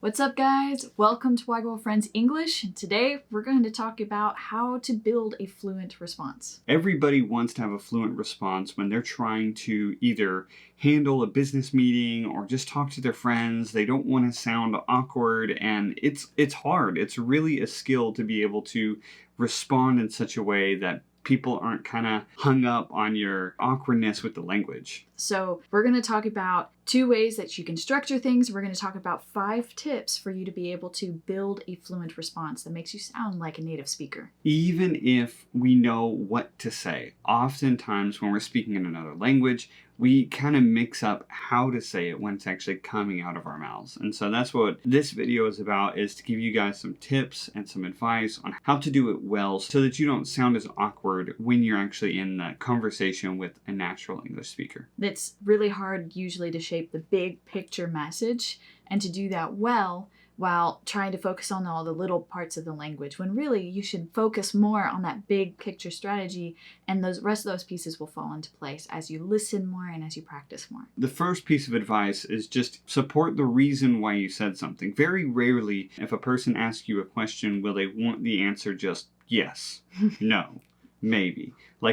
What's up, guys? Welcome to Why Girlfriends English. And today we're going to talk about how to build a fluent response. Everybody wants to have a fluent response when they're trying to either handle a business meeting or just talk to their friends. They don't want to sound awkward, and it's hard. It's really a skill to be able to respond in such a way that people aren't kind of hung up on your awkwardness with the language. So we're going to talk about 2 ways that you can structure things. We're going to talk about 5 tips for you to be able to build a fluent response that makes you sound like a native speaker. Even if we know what to say, oftentimes when we're speaking in another language, we kind of mix up how to say it when it's actually coming out of our mouths. And so that's what this video is about, is to give you guys some tips and some advice on how to do it well so that you don't sound as awkward when you're actually in the conversation with a natural English speaker. It's really hard usually to shape the big picture message and to do that well while trying to focus on all the little parts of the language, when really you should focus more on that big picture strategy, and those rest of those pieces will fall into place as you listen more and as you practice more. The first piece of advice is just support the reason why you said something. Very rarely, if a person asks you a question, will they want the answer just yes, no, maybe.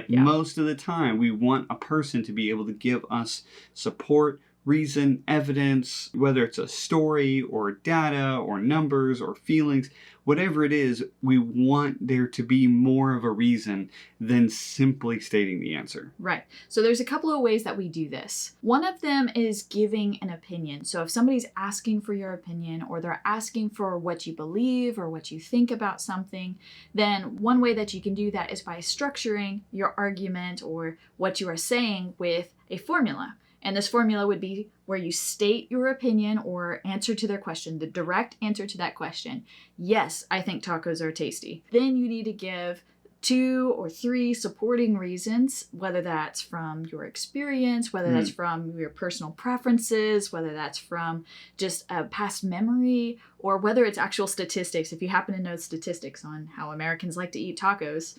Most of the time, we want a person to be able to give us support, reason, evidence, whether it's a story or data or numbers or feelings, whatever it is, we want there to be more of a reason than simply stating the answer. Right. So there's a couple of ways that we do this. One of them is giving an opinion. So if somebody's asking for your opinion, or they're asking for what you believe or what you think about something, then one way that you can do that is by structuring your argument or what you are saying with a formula. And this formula would be where you state your opinion or answer to their question, the direct answer to that question. Yes, I think tacos are tasty. Then you need to give 2 or 3 supporting reasons, whether that's from your experience, whether that's from your personal preferences, whether that's from just a past memory, or whether it's actual statistics. If you happen to know statistics on how Americans like to eat tacos,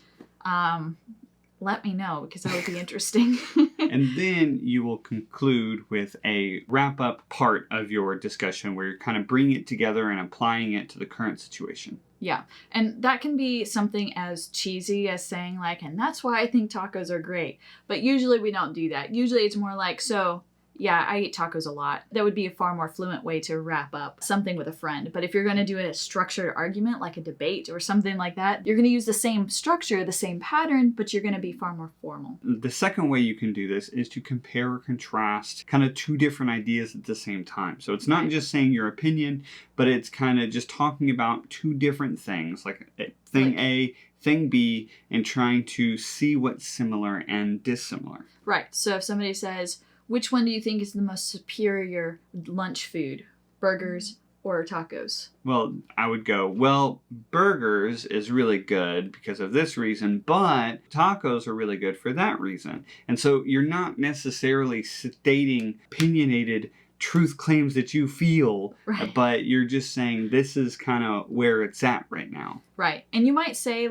let me know, because that would be interesting. And then you will conclude with a wrap-up part of your discussion where you're kind of bringing it together and applying it to the current situation. Yeah, and that can be something as cheesy as saying and that's why I think tacos are great. But usually we don't do that. Usually it's more like, so yeah, I eat tacos a lot. That would be a far more fluent way to wrap up something with a friend. But if you're going to do a structured argument, like a debate or something like that, you're going to use the same structure, the same pattern, but you're going to be far more formal. The second way you can do this is to compare or contrast kind of 2 different ideas at the same time. So it's not just saying your opinion, but it's kind of just talking about 2 different things, like thing A, thing B, and trying to see what's similar and dissimilar. Right. So if somebody says, which one do you think is the most superior lunch food? Burgers or tacos? Well, I would go, burgers is really good because of this reason, but tacos are really good for that reason. And so you're not necessarily stating opinionated truth claims that you feel, right, but you're just saying this is kind of where it's at right now. Right. And you might say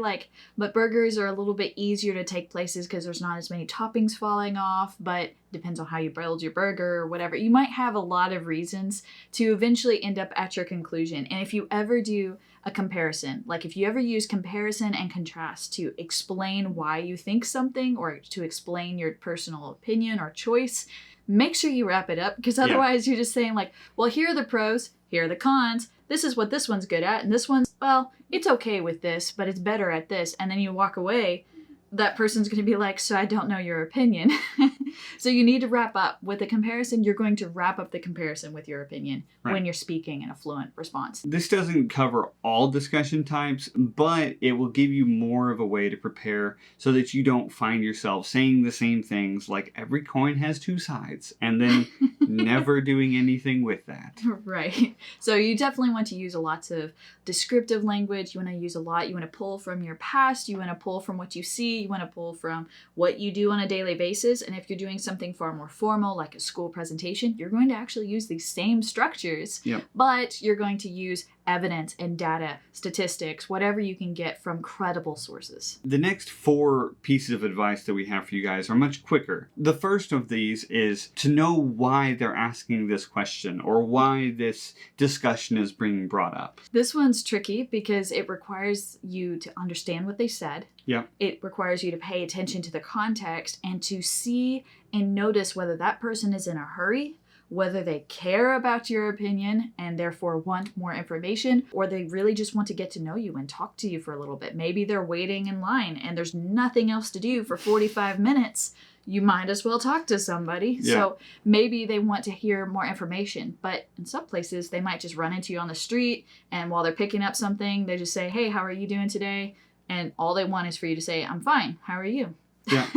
but burgers are a little bit easier to take places because there's not as many toppings falling off, but depends on how you build your burger or whatever. You might have a lot of reasons to eventually end up at your conclusion. And if you ever do a comparison, if you ever use comparison and contrast to explain why you think something or to explain your personal opinion or choice, make sure you wrap it up, because otherwise you're just saying here are the pros, here are the cons, this is what this one's good at, and this one's, it's okay with this, but it's better at this. And then you walk away, that person's going to be like, so I don't know your opinion. So you need to wrap up with a comparison. You're going to wrap up the comparison with your opinion when you're speaking in a fluent response. This doesn't cover all discussion types, but it will give you more of a way to prepare so that you don't find yourself saying the same things like every coin has 2 sides and then never doing anything with that. Right. So you definitely want to use lots of descriptive language. You want to use you want to pull from your past. You want to pull from what you see. You want to pull from what you do on a daily basis. And if you're doing something far more formal, like a school presentation, you're going to actually use these same structures, but you're going to use evidence and data, statistics, whatever you can get from credible sources. The next 4 pieces of advice that we have for you guys are much quicker. The first of these is to know why they're asking this question or why this discussion is being brought up. This one's tricky because it requires you to understand what they said. Yeah. It requires you to pay attention to the context and to see and notice whether that person is in a hurry, whether they care about your opinion and therefore want more information, or they really just want to get to know you and talk to you for a little bit. Maybe they're waiting in line and there's nothing else to do for 45 minutes. You might as well talk to somebody. Yeah. So maybe they want to hear more information, but in some places they might just run into you on the street, and while they're picking up something, they just say, "Hey, how are you doing today?" And all they want is for you to say, "I'm fine. How are you?" Yeah.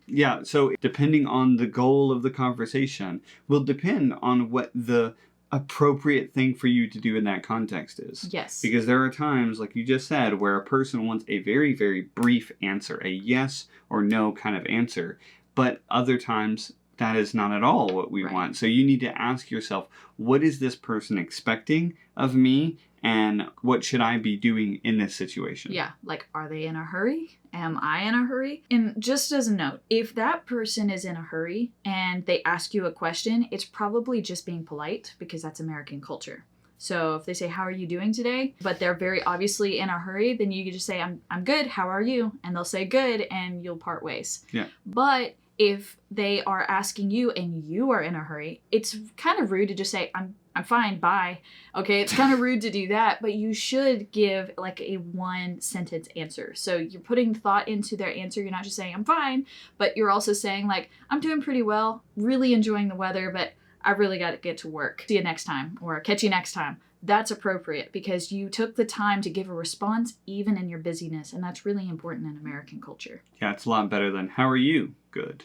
Yeah. So depending on the goal of the conversation will depend on what the appropriate thing for you to do in that context is. Yes. Because there are times, like you just said, where a person wants a very, very brief answer, a yes or no kind of answer. But other times, that is not at all what we want. So you need to ask yourself, what is this person expecting of me? And what should I be doing in this situation? Yeah, like, are they in a hurry? Am I in a hurry? And just as a note, if that person is in a hurry and they ask you a question, it's probably just being polite because that's American culture. So if they say, "How are you doing today?" but they're very obviously in a hurry, then you can just say, I'm good. How are you?" And they'll say good, and you'll part ways. Yeah. But if they are asking you and you are in a hurry, it's kind of rude to just say, I'm fine, bye. Okay, it's kind of rude to do that, but you should give like a 1-sentence answer. So you're putting thought into their answer. You're not just saying, "I'm fine," but you're also saying like, "I'm doing pretty well, really enjoying the weather, but I really got to get to work. See you next time," or "Catch you next time." That's appropriate because you took the time to give a response even in your busyness, and that's really important in American culture. Yeah, it's a lot better than, "How are you?" Good.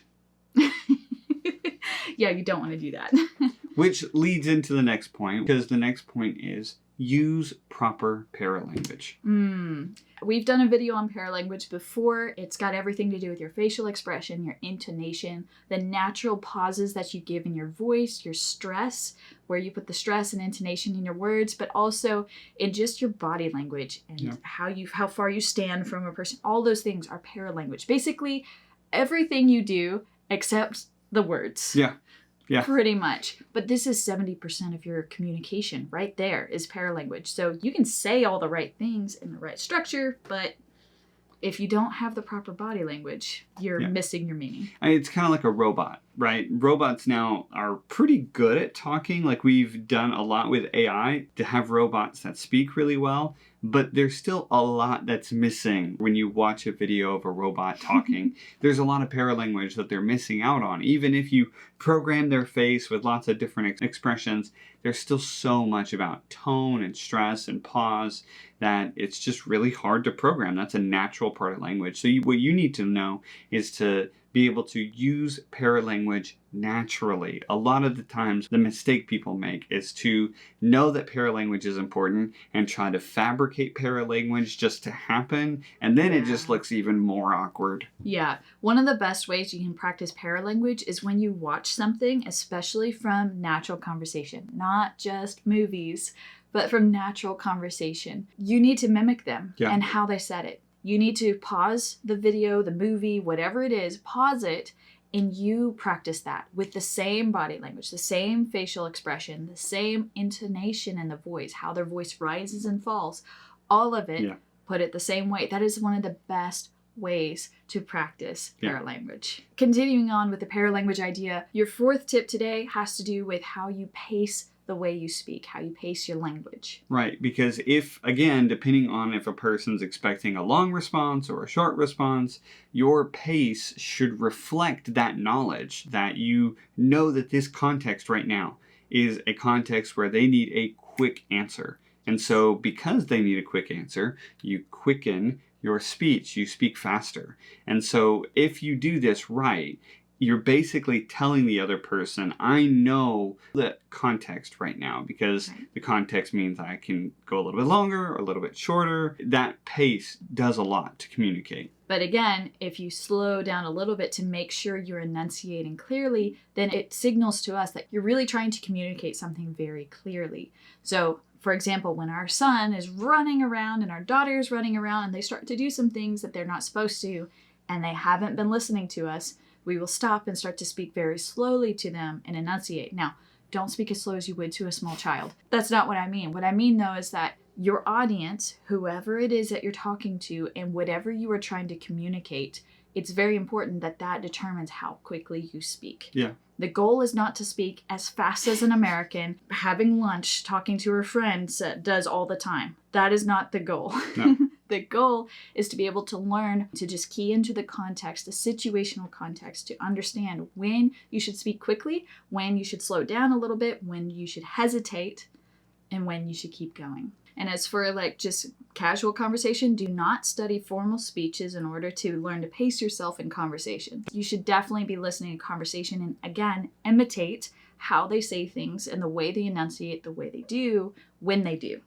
Yeah, you don't want to do that. Which leads into the next point, because the next point is use proper paralanguage. We've done a video on paralanguage before. It's got everything to do with your facial expression, your intonation, the natural pauses that you give in your voice, your stress, where you put the stress and intonation in your words, but also in just your body language and how far you stand from a person. All those things are paralanguage. Basically, everything you do except the words. Yeah. Yeah. Pretty much. But this is 70% of your communication right there is paralanguage. So you can say all the right things in the right structure, but if you don't have the proper body language, you're missing your meaning. It's kind of like a robot, right? Robots now are pretty good at talking. Like, we've done a lot with AI to have robots that speak really well, but there's still a lot that's missing when you watch a video of a robot talking. There's a lot of paralanguage that they're missing out on. Even if you program their face with lots of different expressions, there's still so much about tone and stress and pause that it's just really hard to program. That's a natural part of language. So what you need to know is to be able to use paralanguage naturally. A lot of the times, the mistake people make is to know that paralanguage is important and try to fabricate paralanguage just to happen, and then it just looks even more awkward. Yeah. One of the best ways you can practice paralanguage is when you watch something, especially from natural conversation, not just movies, but from natural conversation. You need to mimic them and how they said it. You need to pause the video, the movie, whatever it is, pause it, and you practice that with the same body language, the same facial expression, the same intonation in the voice, how their voice rises and falls, all of it, put it the same way. That is one of the best ways to practice paralanguage. Continuing on with the paralanguage idea, your 4th tip today has to do with how you pace the way you speak, how you pace your language. Right, because if, again, depending on if a person's expecting a long response or a short response, your pace should reflect that knowledge that you know that this context right now is a context where they need a quick answer. And so because they need a quick answer, you quicken your speech, you speak faster. And so if you do this right, you're basically telling the other person, I know the context right now, because the context means I can go a little bit longer or a little bit shorter. That pace does a lot to communicate. But again, if you slow down a little bit to make sure you're enunciating clearly, then it signals to us that you're really trying to communicate something very clearly. So For example, when our son is running around and our daughter is running around and they start to do some things that they're not supposed to and they haven't been listening to us, we will stop and start to speak very slowly to them and enunciate. Now, don't speak as slow as you would to a small child. That's not what I mean. What I mean, though, is that your audience, whoever it is that you're talking to and whatever you are trying to communicate, it's very important that that determines how quickly you speak. Yeah. The goal is not to speak as fast as an American having lunch, talking to her friends does all the time. That is not the goal. No. The goal is to be able to learn to just key into the context, the situational context, to understand when you should speak quickly, when you should slow down a little bit, when you should hesitate, and when you should keep going. And as for like just casual conversation, do not study formal speeches in order to learn to pace yourself in conversation. You should definitely be listening to conversation and, again, imitate how they say things and the way they enunciate, the way they do, when they do.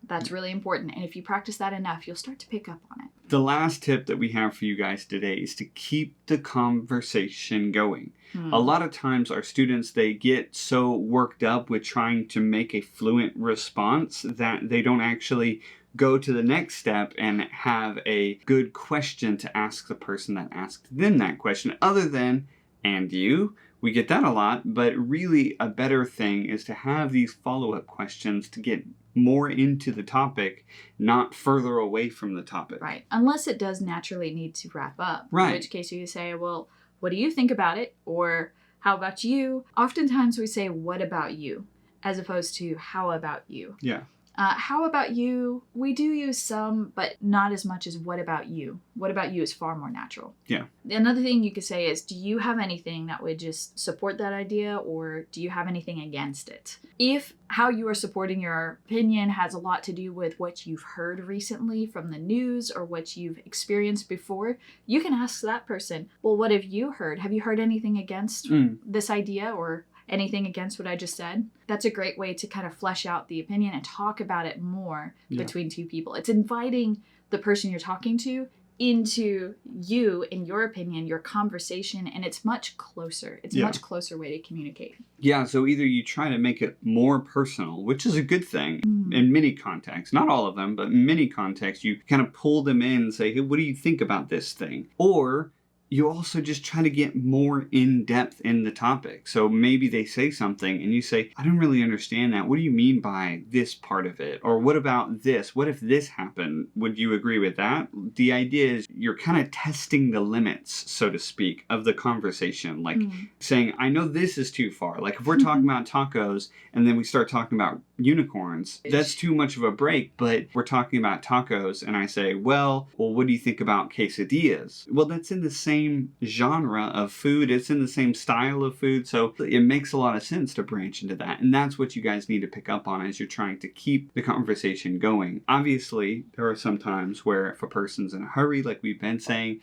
That's really important. And if you practice that enough, you'll start to pick up on it. The last tip that we have for you guys today is to keep the conversation going. A lot of times our students, they get so worked up with trying to make a fluent response that they don't actually go to the next step and have a good question to ask the person that asked them that question, other than, and you? We get that a lot, but really a better thing is to have these follow-up questions to get more into the topic, not further away from the topic. Right. Unless it does naturally need to wrap up. Right. In which case you say, well, what do you think about it? Or how about you? Oftentimes we say, what about you? As opposed to, how about you? Yeah. How about you? We do use some, but not as much as what about you? What about you is far more natural. Yeah. Another thing you could say is, do you have anything that would just support that idea, or do you have anything against it? If how you are supporting your opinion has a lot to do with what you've heard recently from the news or what you've experienced before, you can ask that person, well, what have you heard? Have you heard anything against this idea or anything against what I just said? That's a great way to kind of flesh out the opinion and talk about it more between two people. It's inviting the person you're talking to into you, in your opinion, your conversation, and it's much closer. It's a much closer way to communicate. Yeah, so either you try to make it more personal, which is a good thing in many contexts, not all of them, but in many contexts, you kind of pull them in and say, hey, what do you think about this thing? Or you also just try to get more in depth in the topic. So maybe they say something and you say, I don't really understand that. What do you mean by this part of it? Or what about this? What if this happened? Would you agree with that? The idea is you're kind of testing the limits, so to speak, of the conversation. Like saying, I know this is too far. Like if we're talking about tacos and then we start talking about unicorns, that's too much of a break. But we're talking about tacos and I say, well, what do you think about quesadillas? Well, that's in the same genre of food. It's in the same style of food. So it makes a lot of sense to branch into that. And that's what you guys need to pick up on as you're trying to keep the conversation going. Obviously, there are some times where if a person's in a hurry, like we've been saying,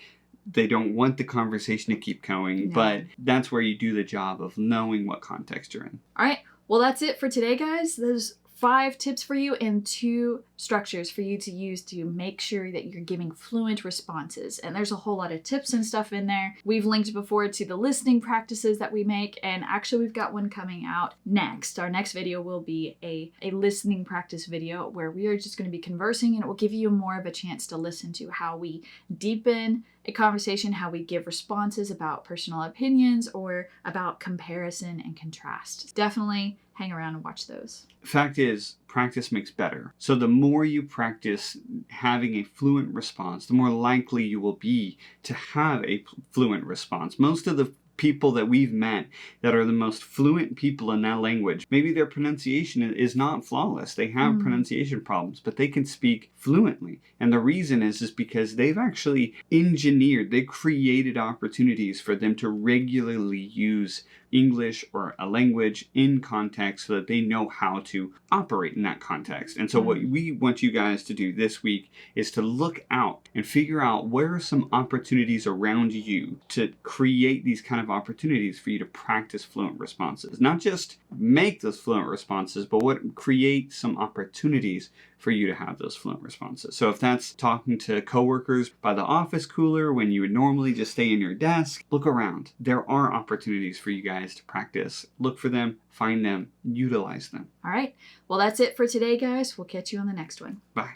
they don't want the conversation to keep going. No. But that's where you do the job of knowing what context you're in. All right. Well, that's it for today, guys. There's 5 tips for you and 2 structures for you to use to make sure that you're giving fluent responses. And there's a whole lot of tips and stuff in there. We've linked before to the listening practices that we make, and actually we've got one coming out next. Our next video will be a listening practice video where we are just going to be conversing, and it will give you more of a chance to listen to how we deepen a conversation, how we give responses about personal opinions or about comparison and contrast. Definitely hang around and watch those. Fact is, practice makes better. So the more you practice having a fluent response, the more likely you will be to have a fluent response. Most of the people that we've met that are the most fluent people in that language, maybe their pronunciation is not flawless. They have pronunciation problems, but they can speak fluently. And the reason is because they've actually they've created opportunities for them to regularly use English or a language in context so that they know how to operate in that context. And so what we want you guys to do this week is to look out and figure out where are some opportunities around you to create these kind of opportunities for you to practice fluent responses. Not just make those fluent responses, but what create some opportunities for you to have those fluent responses. So if that's talking to coworkers by the office cooler when you would normally just stay in your desk, look around. There are opportunities for you guys guys to practice. Look for them, find them, utilize them. All right. Well, that's it for today, guys. We'll catch you on the next one. Bye.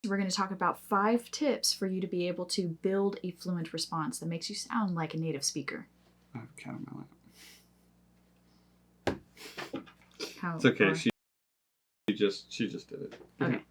We're going to talk about 5 tips for you to be able to build a fluent response that makes you sound like a native speaker. I have a cat on my lap. How, It's okay. She just did it. Okay.